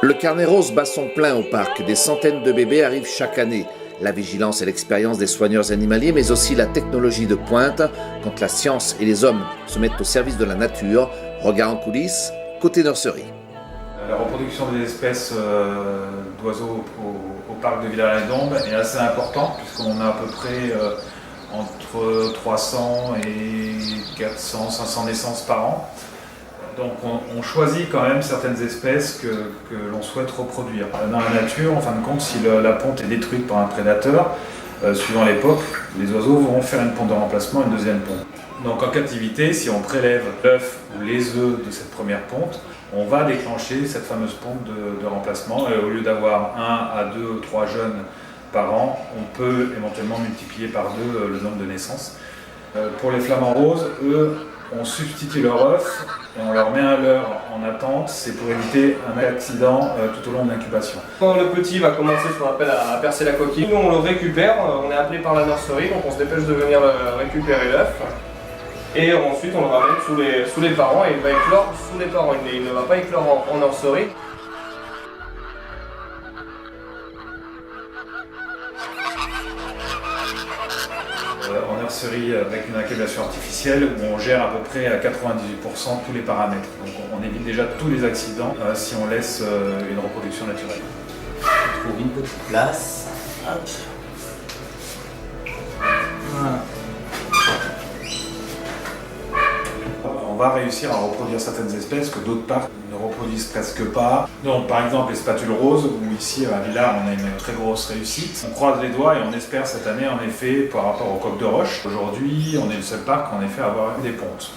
Le carnet rose bat son plein au parc. Des centaines de bébés arrivent chaque année. La vigilance et l'expérience des soigneurs animaliers, mais aussi la technologie de pointe, quand la science et les hommes se mettent au service de la nature. Regard en coulisses, côté nurserie. La reproduction des espèces d'oiseaux au parc de Villars-les-Dombes est assez importante, puisqu'on a à peu près entre 300 et 400, 500 naissances par an. Donc on choisit quand même certaines espèces que l'on souhaite reproduire. Dans la nature, en fin de compte, si la ponte est détruite par un prédateur, suivant l'époque, les oiseaux vont faire une ponte de remplacement, une deuxième ponte. Donc en captivité, si on prélève l'œuf ou les œufs de cette première ponte, on va déclencher cette fameuse ponte de remplacement. Et au lieu d'avoir 1 à 2 ou 3 jeunes par an, on peut éventuellement multiplier par 2 le nombre de naissances. Pour les flamants roses, eux, on substitue leur œuf et on leur met un leurre en attente. C'est pour éviter un accident tout au long de l'incubation. Quand le petit va commencer ce qu'on appelle à percer la coquille, nous on le récupère, on est appelé par la nurserie, donc on se dépêche de venir récupérer l'œuf. Et ensuite on le ramène sous les parents et il va éclore sous les parents, il ne va pas éclore en nurserie. En nurserie avec une incubation artificielle où on gère à peu près à 98% tous les paramètres. Donc on évite déjà tous les accidents si on laisse une reproduction naturelle. On trouve une petite place. Hop. Voilà. On va réussir à reproduire certaines espèces que d'autres parcs ne reproduisent presque pas. Donc par exemple les spatules roses, où ici à Villars on a une très grosse réussite. On croise les doigts et on espère cette année en effet par rapport aux coques de roche. Aujourd'hui on est le seul parc en effet à avoir des pontes.